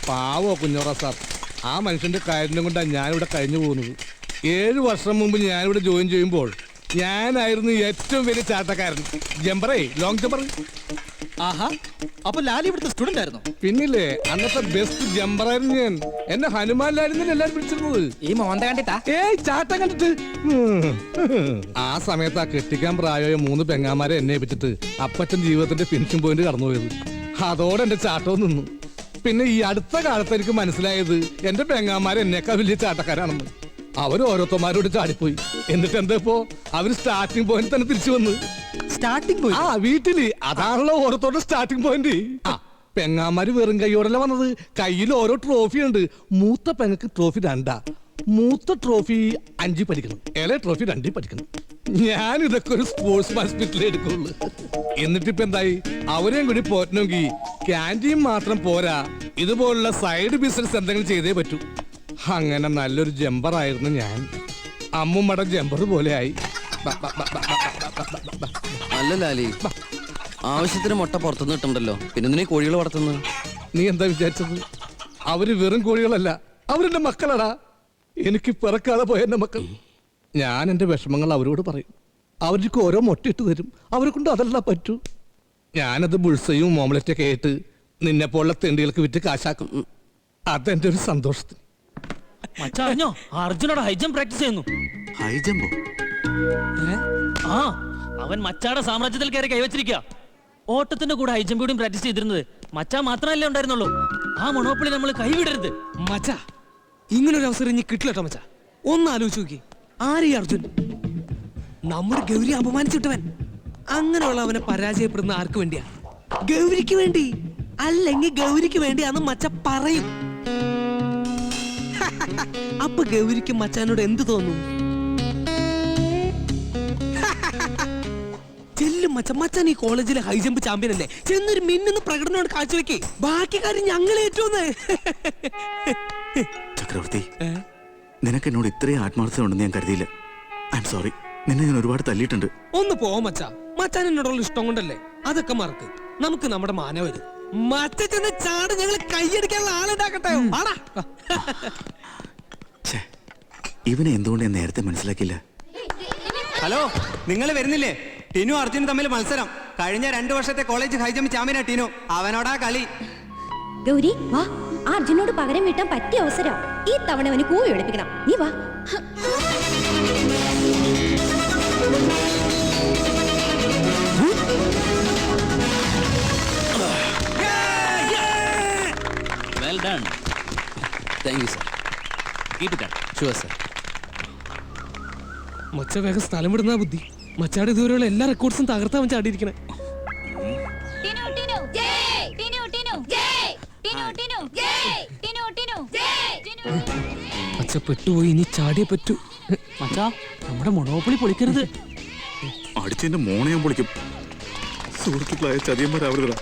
പാവോ കുഞ്ഞോറ sir. ആ മനുഷ്യന്റെ കാര്യം കൊണ്ടാണ് ഞാനിവിടെ കഴിഞ്ഞു പോകുന്നത്. 7 വർഷം മുമ്പ് ഞാനിവിടെ ജോയിൻ ചെയ്യുമ്പോൾ ഞാനായിരുന്നു ഏറ്റവും വലിയ ചാട്ടക്കാരൻ. ജമ്പറേ, ലോങ് ജമ്പർ. ആഹാ, അപ്പൊ ലാലി ഇവിടുത്തെ സ്റ്റുഡന്റ് ആയിരുന്നു? പിന്നില്ലേ, അന്നത്തെ ബെസ്റ്റ് ജമ്പറായിരുന്നു ഞാൻ. എന്നെ ഹനുമാൻ ലാലിന്ന് എല്ലാരും വിളിച്ചിരുന്നത്. ഈ മോന്ത കണ്ടിട്ടാ? ഏയ്, ചാട്ടം കണ്ടിട്ട്. ആ സമയത്ത് ആ കെട്ടിക്കാൻ പ്രായമായ 3 പെങ്ങാമാരെ എന്നെ ഏൽപ്പിച്ചിട്ട് അപ്പച്ചൻ ജീവിതത്തിന്റെ ഫിനിഷിംഗ് പോയിന്റ് കടന്നുപോയത്. അതോടെ എന്റെ ചാട്ടവും നിന്നു. പിന്നെ ഈ അടുത്ത കാലത്ത് എനിക്ക് മനസ്സിലായത് എന്റെ പെങ്ങാമാരെ എന്നേക്കാൾ വലിയ ചാട്ടക്കാരാണെന്ന്. അവർ ഓരോരുത്തന്മാരോട് ചാടിപ്പോയി. എന്നിട്ട് എന്താ ഇപ്പോ അവര് സ്റ്റാർട്ടിംഗ് പോയിന്റ് തന്നെ തിരിച്ചു വന്ന്. Starting point? ആ, വീട്ടില്. അതാണല്ലോ ഓരോരുത്തരുടെ സ്റ്റാർട്ടിംഗ് പോയിന്റ്. പെങ്ങാമാര് വെറും കൈയോടല്ല വന്നത്. കയ്യിൽ ഓരോ ട്രോഫി ഉണ്ട്. മൂത്ത പെങ്ങക്ക് ട്രോഫി 2, മൂത്ത ട്രോഫി 5 പഠിക്കണം, ഇളയ ട്രോഫി 2 പഠിക്കണം. ഞാൻ ഇതൊക്കെ ഒരു സ്പോർട്സ് ഹോസ്പിറ്റലിൽ എടുക്കുള്ളൂ. എന്നിട്ടിപ്പോ എന്തായി, അവരെയും കൂടി പോറ്റണമെങ്കിൽ ക്യാൻറ്റീൻ മാത്രം പോരാ, ഇതുപോലുള്ള സൈഡ് ബിസിനസ് എന്തെങ്കിലും ചെയ്തേ പറ്റൂ. അങ്ങനെ നല്ലൊരു ജമ്പർ ആയിരുന്നു ഞാൻ. അമ്മുമ്മയുടെ ജമ്പർ പോലെ ആയി. അല്ല ലാലി, ആവശ്യത്തിന് മുട്ട പുറത്തുനിന്ന് കിട്ടണ്ടല്ലോ, പിന്നെ എന്തിനാ കോഴികൾ വളർത്തുന്നത്? നീ എന്താ വിചാരിച്ചത്? അവര് വെറും കോഴികളല്ല, അവരെന്റെ മക്കളടാ. എനിക്ക് പിറക്കാതെ പോയ എന്റെ മക്കൾ. ഞാൻ എന്റെ വിഷമങ്ങൾ അവരോട് പറയും. അവർക്ക് ഓരോ മുട്ടയിട്ട് തരും. അവരെ കൊണ്ട് അതല്ല പറ്റൂ. ഞാനത് ബുൾസയും ഓംലെറ്റൊക്കെ ആയിട്ട് നിന്നെ പോലുള്ള തെണ്ടികൾക്ക് വിറ്റ് കാശാക്കും. അതെന്റെ ഒരു സന്തോഷത്തിന്. മച്ചറിഞ്ഞോ, അർജുനോട് ഹൈജംപ് പ്രാക്ടീസ് ചെയ്യുന്നു. ഹൈജമ്പോ? ആ, അവൻ മച്ചാടെ സാമ്രാജ്യത്തിൽ കയറി കൈവച്ചിരിക്കുക. ഓട്ടത്തിന്റെ കൂടെ ഹൈജംപ് കൂടി പ്രാക്ടീസ് ചെയ്തിരുന്നത് മച്ചാ മാത്രമല്ലേ ഉണ്ടായിരുന്നുള്ളൂ. ആ മൊണോപ്പൊളി നമ്മൾ കൈവിടരുത്. മച്ചാ, ഇങ്ങനൊരു അവസരം ഇനി കിട്ടില്ലട്ടോ മച്ചാ. ഒന്ന് ആലോചിച്ച് നോക്കി, ആരീ അർജുൻ? നമ്മുടെ ഗൗരി അപമാനിച്ചിട്ടവൻ. അങ്ങനെയുള്ളവനെ പരാജയപ്പെടുന്ന ആർക്ക് വേണ്ടിയാ? ഗൗരിക്ക് വേണ്ടി. അല്ലെങ്കിൽ ഗൗരിക്ക് വേണ്ടിയാന്ന് മച്ച പറയും. അപ്പൊ ഗൗരിക്ക് മച്ചാനോട് എന്ത് തോന്നും? ചെല്ലും മച്ചാൻ ഈ കോളേജിലെ ഹൈജമ്പ് ചാമ്പ്യൻ അല്ലേ, ചെന്നൊരു മിന്നുന്ന പ്രകടനമാണ് കാഴ്ചവെക്കേ. ബാക്കി കാര്യം ഞങ്ങൾ ഏറ്റോന്ന്. ചക്രവർത്തി, നിനക്ക് എന്നോട് ഇത്രയും ആത്മാർത്ഥത ഉണ്ടെന്ന് ഞാൻ കരുതിയില്ല. I am sorry. നിന്നെ ഞാൻ ഒരുപാട് തല്ലിയിട്ടുണ്ട്. ഒന്ന് പോ മച്ചാൻ എന്നോടുള്ള ഇഷ്ടം കൊണ്ടല്ലേ. അതൊക്കെ മറക്ക്. നമുക്ക് നമ്മുടെ മാന വരും. മച്ച ചെന്ന് ചാട്, ഞങ്ങൾ കൈയടിക്കാനുള്ള ആളുണ്ടാക്കട്ടെ. ഇവനെ എന്തുകൊണ്ട് ഞാൻ നേരത്തെ മനസ്സിലാക്കിയില്ല? ഹലോ, നിങ്ങൾ വരുന്നില്ലേ? ടിനു അർജുനും തമ്മിൽ മത്സരം. കഴിഞ്ഞ 2 വർഷത്തെ കോളേജ് ഹൈജമ്പ് ചാമ്പ്യനാ ടിനു. അവനോടാ കളി. ഗൗരി വാ, അർജുനോട് പകരം വീട്ടാൻ പറ്റിയ അവസരം. ഈ തവണ അവന് കൂവി ഒളിപ്പിക്കണം. നീ വാ. Well done. Thank you sir. Keep it up. Sure sir. മച്ച വേഗം സ്ഥലം വിടുന്ന ബുദ്ധി. മച്ചാട് ഇതുവരെയുള്ള എല്ലാ റെക്കോർഡ്സും തകർത്താ അവൻ ചാടിയിരിക്കണേ. മച്ച പെട്ടുപോയി, ഇനി ചാടിയേ പറ്റൂ. മച്ചാ, നമ്മുടെ മൊണോപ്പൊളി പൊളിക്കരുത്. അടിച്ചെന്റെ മോണെ ഞാൻ പൊളിക്കും. സുഹൃത്തുക്കളായ ചതിയന്മാരാവരുതടാ.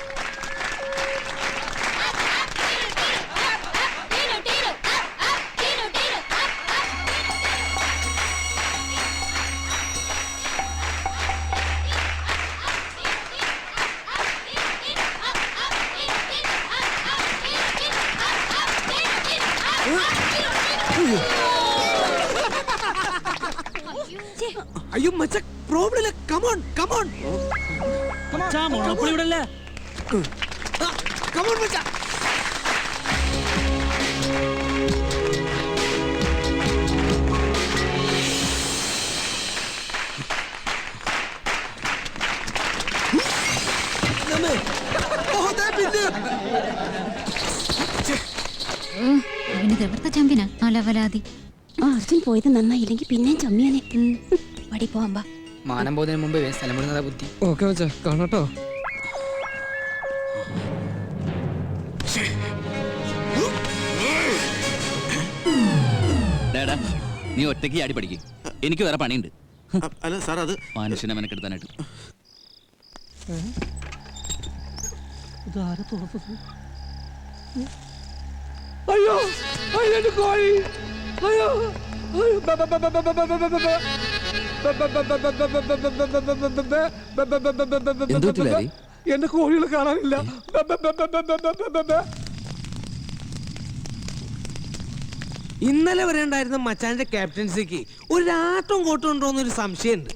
അയ്യോ മച്ച, പ്രോബ്ലം ഇല്ല. കമോൺ കമോൺ മച്ചാ, മൊണോപ്പൊളി ഇവിടെ അല്ലേ. കമോൺ മച്ച. ചാമ്പ്യനാ അലവലാതി. അർജുൻ പോയത് നന്നായില്ലെങ്കിൽ പിന്നെയും ചമ്മിയാനെ. പടി പോവാൻ വാ. മാനം പോകുന്നതിന് മുമ്പ് സ്ഥലം വിടുന്നതാ ബുദ്ധി. ഓക്കെ മച്ചാ, കാണാട്ടോ. നീ ഒറ്റയ്ക്ക് ആടി പഠിക്കും. എനിക്ക് വേറെ പണിയുണ്ട്. അല്ല സാർ, അത് മനുഷ്യനെ മെനക്കെടുത്താനായിട്ട്. അയ്യോ, അയ്യോ കോഴി. അയ്യോ, എന്തുപറ്റി ലാലി? എന്റെ കോഴികൾ കാണാനില്ല. ഇന്നലെ വരെ ഉണ്ടായിരുന്ന മച്ചാന്റെ ക്യാപ്റ്റൻസിക്ക് ഒരു ആട്ടം കോട്ടുണ്ടോ എന്നൊരു സംശയമുണ്ട്.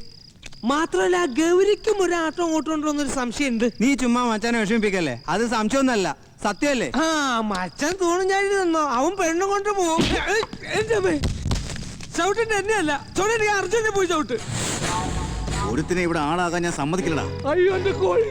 മാത്രമല്ല ഗൗരിക്കും ഒരു ആട്ടം കോട്ടുണ്ടോ എന്നൊരു സംശയമുണ്ട്. നീ ചുമ്മാ മച്ചാനെ വിഷമിപ്പിക്കല്ലേ, അത് സംശയമൊന്നല്ല, സത്യമല്ലേ? ആ മച്ചാൻ തോന്നും ഞാൻ തന്നോ, അവൻ പെണ്ണും കൊണ്ട് പോകും. ചവിട്ടിട്ട് എന്നെയല്ല, ചവിട്ടി അർജുനെ പോയി ചവിട്ട്. ഒരുത്തിനെ ഇവിടെ ആളാകാൻ ഞാൻ സമ്മതിക്കില്ലടാ. അയ്യോ എന്റെ കോഴി.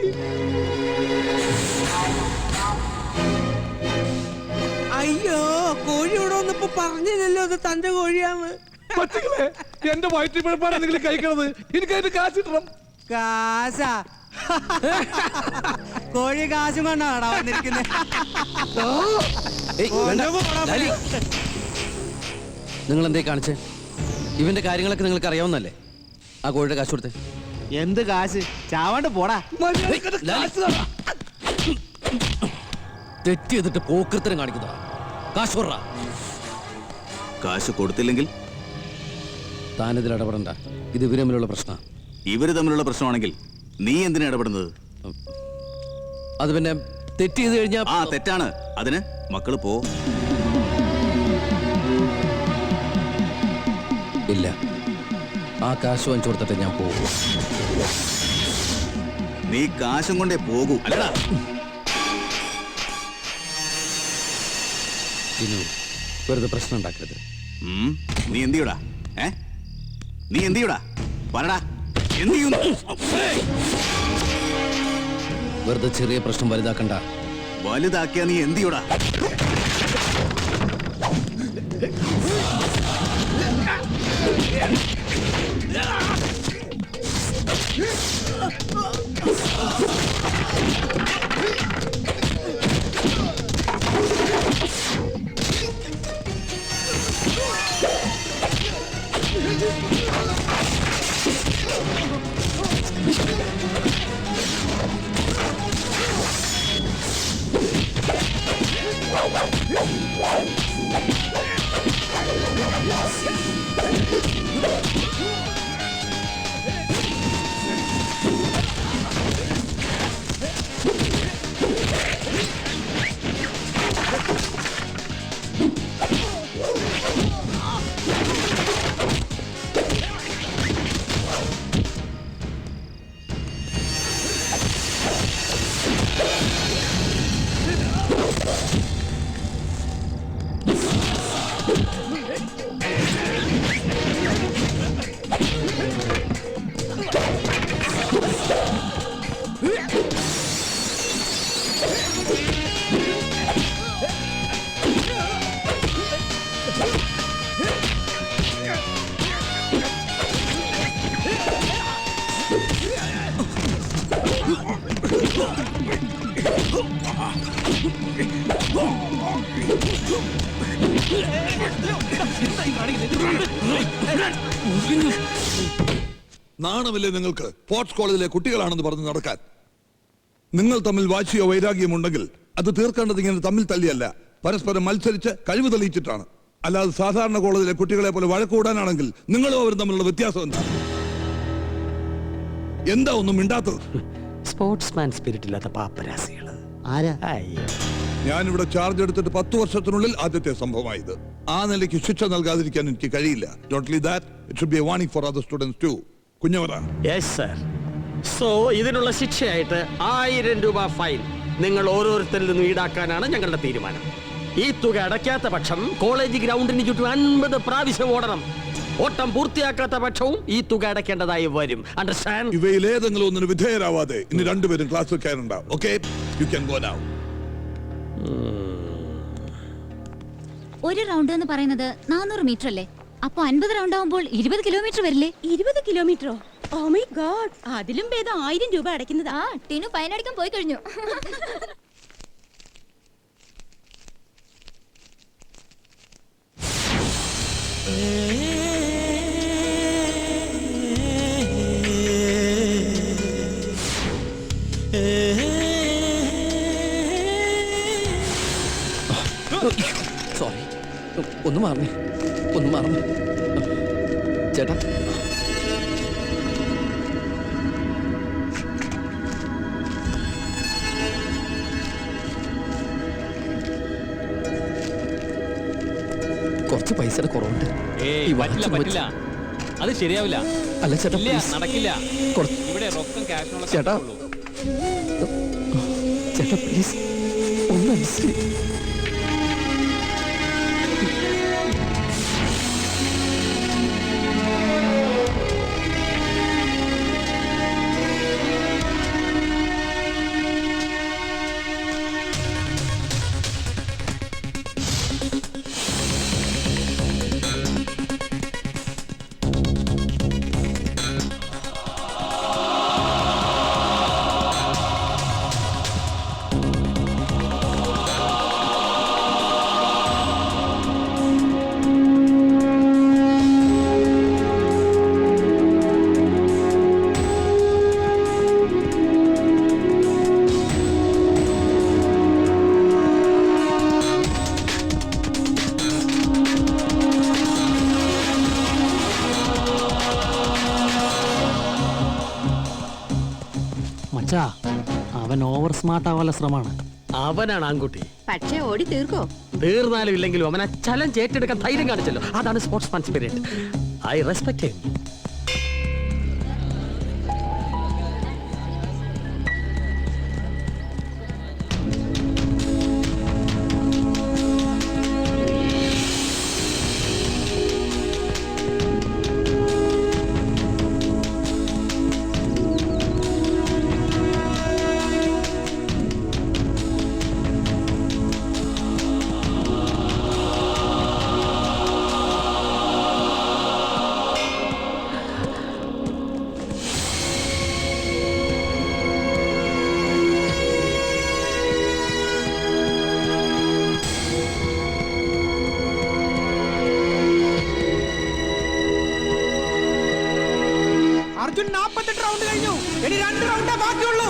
അയ്യോ കോഴി ഇവിടെ വന്നപ്പോ പറഞ്ഞില്ലല്ലോ അത് തന്റെ കോഴിയാന്ന്. പറ്റില്ലേ, എന്റെ വയറ്റിൽ പിഴപ്പാണ് നിങ്ങൾ കഴിക്കണത്. എനിക്ക് അതിന്റെ കാശ് കിട്ടണം. കാശാ? കോഴി കാശും കൊണ്ടാടാ വന്നിരിക്കുന്നത്. നിങ്ങൾ എന്തേ കാണിച്ചേ? ഇവന്റെ കാര്യങ്ങളൊക്കെ നിങ്ങൾക്ക് അറിയാവുന്നല്ലേ? ആ കോഴിയുടെ കാശ് കൊടുത്തേ. എന്ത് കാശ്? ചാവാണ്ട് പോടാ. തെറ്റ് ചെയ്തിട്ട് പോക്കൃത്തരം കാണിക്കുന്നതാ. കാശ് കൊടുറാ. കാശ് കൊടുത്തില്ലെങ്കിൽ താനിതിൽ ഇടപെടണ്ട. ഇത് ഇവര് തമ്മിലുള്ള പ്രശ്നമാണ്. ഇവര് തമ്മിലുള്ള പ്രശ്നമാണെങ്കിൽ നീ എന്തിനാ ഇടപെടുന്നത്? അത് പിന്നെ തെറ്റ് ചെയ്ത് കഴിഞ്ഞാ ആ തെറ്റാണ്. അതിന് മക്കള് പോ. ഇല്ല, ആ കാശ് വാങ്ങിച്ചു കൊടുത്തിട്ട് ഞാൻ പോകും. നീ കാശും കൊണ്ടേ പോകൂ, അല്ലടാ. ഇനി വെറുതെ പ്രശ്നം ഉണ്ടാക്കരുത്. നീ എന്ത് ചെയ്യൂടാ? നീ എന്ത് ചെയ്യൂടാ? പറടാ, എന്ത് ചെയ്യുന്നു? വെറുതെ ചെറിയ പ്രശ്നം വലുതാക്കണ്ട. വലുതാക്കിയാ നീ എന്ത് ചെയ്യൂടാ? നാണമില്ലേ നിങ്ങൾക്ക്? സ്പോർട്സ് കോളേജിലെ കുട്ടികളാണെന്ന് പറഞ്ഞ് നടക്കാൻ. നിങ്ങൾ തമ്മിൽ വാശിയോ വൈരാഗ്യമുണ്ടെങ്കിൽ അത് തീർക്കേണ്ടത് ഇങ്ങനെ തമ്മിൽ തല്ലിയല്ല, പരസ്പരം മത്സരിച്ച് കഴിവ് തെളിയിച്ചിട്ടാണ്. അല്ലാതെ സാധാരണ കോളേജിലെ കുട്ടികളെ പോലെ വഴക്കൂടാനാണെങ്കിൽ നിങ്ങളും അവരും തമ്മിലുള്ള വ്യത്യാസം എന്താ? എന്താ ഒന്നും മിണ്ടാത്തത്? സ്പോർട്സ്മാൻ സ്പിരിറ്റ് ഇല്ലാത്ത പാപ്പരാസികള്. ഞാനിവിടെ ചാർജ് എടുത്തിട്ട് 10 വർഷത്തിനുള്ളിൽ ആദ്യത്തെ സംഭവമായത്. ആ നിലയ്ക്ക് ശിക്ഷ നൽകാതിരിക്കാൻ എനിക്ക് കഴിയില്ല. Not only that, it should be a warning for other students too. കുഞ്ഞവറ. Yes sir. സോ ഇതിനുള്ള ശിക്ഷയായിട്ട് 1000 രൂപ ഫൈൻ നിങ്ങൾ ഓരോരുത്തരിൽ നിന്നും ഈടാക്കാനാണ് ഞങ്ങളുടെ തീരുമാനം. ഈ തുക അടയ്ക്കാത്ത പക്ഷം കോളേജ് ഗ്രൗണ്ടിന് ചുറ്റും 50 പ്രാവശ്യം ഓടണം. ഓട്ടം പൂർത്തിയാക്കാത്ത പക്ഷവും ഈ തുക അടയ്ക്കേണ്ടതായി വരും. അണ്ടർസ്റ്റാൻഡ്? ഇവയിൽ ഏതെങ്കിലും ഒന്നിന് വിധേയരാവാതെ ഇനി രണ്ടുപേരും ക്ലാസ് വെക്കാനുണ്ടാവും. Okay, you can go now. ഒരു റൗണ്ട് എന്ന് പറയുന്നത് 400 മീറ്റർ അല്ലേ? അപ്പൊ 50 റൗണ്ട് ആവുമ്പോൾ 20 കിലോമീറ്റർ വരില്ലേ? 20 കിലോമീറ്ററോ? ഓ മൈ ഗോഡ്, അതിലും ഭേദം 1000 രൂപ അടയ്ക്കുന്നത്. ആ ടിനു ഫൈൻ അടിക്കാൻ പോയി കഴിഞ്ഞു. സോറി, ഒന്ന് മാറണേ, ഒന്ന് മാറണേ ചേട്ടാ. കുറച്ച് പൈസയുടെ കുറവുണ്ട്. ഈ പറ്റില്ല watch പറ്റില്ല, അത് ശരിയാവില്ല. അല്ല ചേട്ടാ, ഇല്ല, please. നടക്കില്ല. കുറച്ച് ഇവിടെ റൊക്കം ക്യാഷിനുള്ള ചേട്ടാ. ചേട്ടാ പ്ലീസ് ഒന്ന് അനുസരിച്ച്. മച്ചാ, അവൻ ഓവർ സ്മാർട്ട് ആവാനുള്ള ശ്രമമാണ്. അവനാണ് ആൺകുട്ടി. പക്ഷേ ഓടി തീർക്കോ? തീർന്നാലും ഇല്ലെങ്കിലും അവനെ ചലഞ്ച് ഏറ്റെടുക്കാൻ ധൈര്യം കാണിച്ചല്ലോ. അതാണ് sportsman spirit. I respect him. Arjun 48 round കഴിഞ്ഞു. ഇനി 2 റൗണ്ടേ ബാക്കിയുള്ളൂ.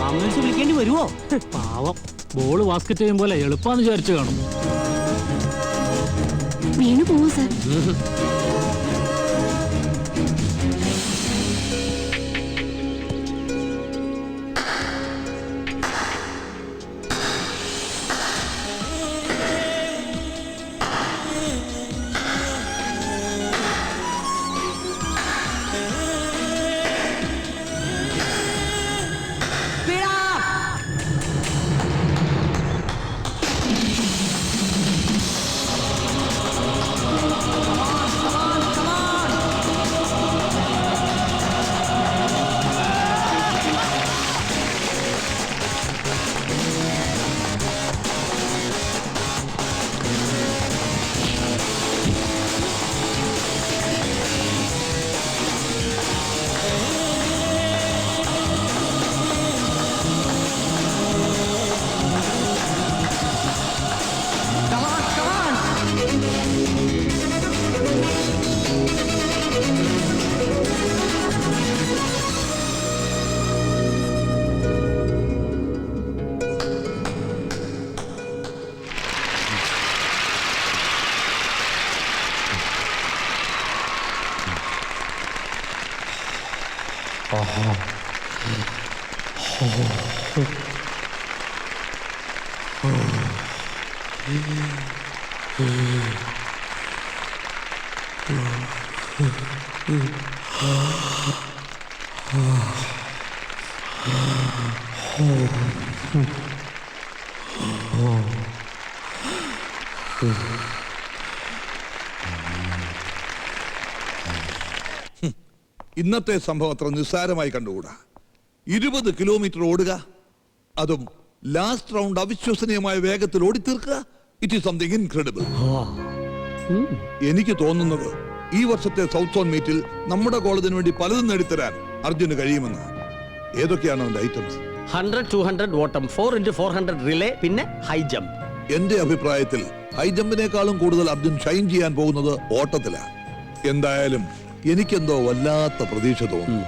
ആംബുലൻസ് വിളിക്കേണ്ടി വരുമോ? പാവം, ബോള് ബാസ്കറ്റ് ചെയ്യും പോലെ എളുപ്പാന്ന് വിചാരിച്ചു കാണും. വീണു പോവോ സാർ? ഇന്നത്തെ സംഭവം അത്ര നിസ്സാരമായി കണ്ടുകൂടാ. 20 കിലോമീറ്റർ ഓടുക, അതും ലാസ്റ്റ് റൗണ്ട് അവിശ്വസനീയമായ വേഗത്തിൽ ഓടിത്തീർക്കുക. It is something incredible. എനിക്ക് തോന്നുന്നത് ഈ വർഷത്തെ സൗത്ത് സോൺ മീറ്റിൽ നമ്മുടെ കോളേജിന് വേണ്ടി പലതും നേടിത്തരാൻ അർജുന് കഴിയുമെന്ന്. ഏതൊക്കെയാണ് അവന്റെ ഐറ്റംസ്? 100, 200 ഓട്ടം, 4x400 റിലേ, പിന്നെ ഹൈ ജമ്പ്. എന്റെ അഭിപ്രായത്തിൽ ഹൈ ജമ്പിനേക്കാളും കൂടുതൽ അർജുൻ ഷൈൻ ചെയ്യാൻ പോകുന്നത് ഓട്ടത്തിലാണ്. എന്തായാലും എനിക്കെന്തോ വല്ലാത്ത പ്രതീക്ഷ തോന്നുന്നു.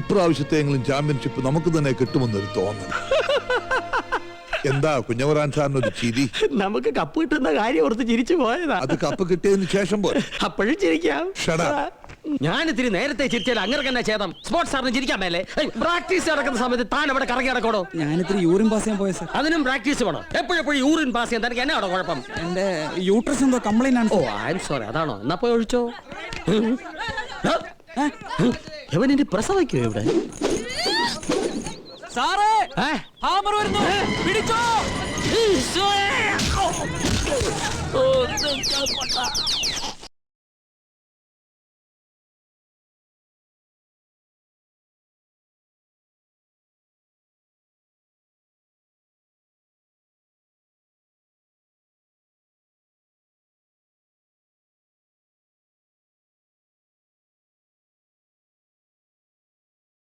ഇപ്രാവശ്യത്തെങ്കിലും ചാമ്പ്യൻഷിപ്പ് നമുക്ക് തന്നെ കിട്ടുമെന്നൊരു തോന്നൽ. എന്താ കുഞ്ഞവറാൻ സാറിനൊരു ചിരി? നമുക്ക് കപ്പ് കിട്ടുന്ന കാര്യം ഓർത്ത് ചിരിച്ചു പോയതാ. അത് കപ്പ് കിട്ടിയതിന് ശേഷം പോലെ അപ്പോഴും ചിരിക്കാം. Shut up. ഞാൻ ഇത്തിരി നേരത്തെ ചിരിച്ചാൽ അങ്ങനെ തന്നെ ചേതം. സ്പോർട്സ് സാറിന് ചിരിക്കാൻ മേലെ. പ്രാക്ടീസ് നടക്കുന്ന സമയത്ത് താൻ അവിടെ കറങ്ങി നടക്കണോ? ഞാനിത്തിരി യൂറിൻ പാസ് ചെയ്യാൻ പോയ സാർ. അതിനും പ്രാക്ടീസ് വേണോ? എപ്പോഴും യൂറിൻ പാസ് ചെയ്യാൻ തനിക്ക് എന്നാണോ കുഴപ്പം? എന്റെ യൂട്രസ് എന്തോ കംപ്ലൈന്റ് ആണ്. ഓ ഐ എം സോറി. അതാണോ? എന്നാ പോയി ഒഴിച്ചോ. എവനെ പ്രസവിക്കോ ഇവിടെ? സാറേ ഹാമർ വരുന്നു, പിടിച്ചോ. ഈശോയെ. ഓ,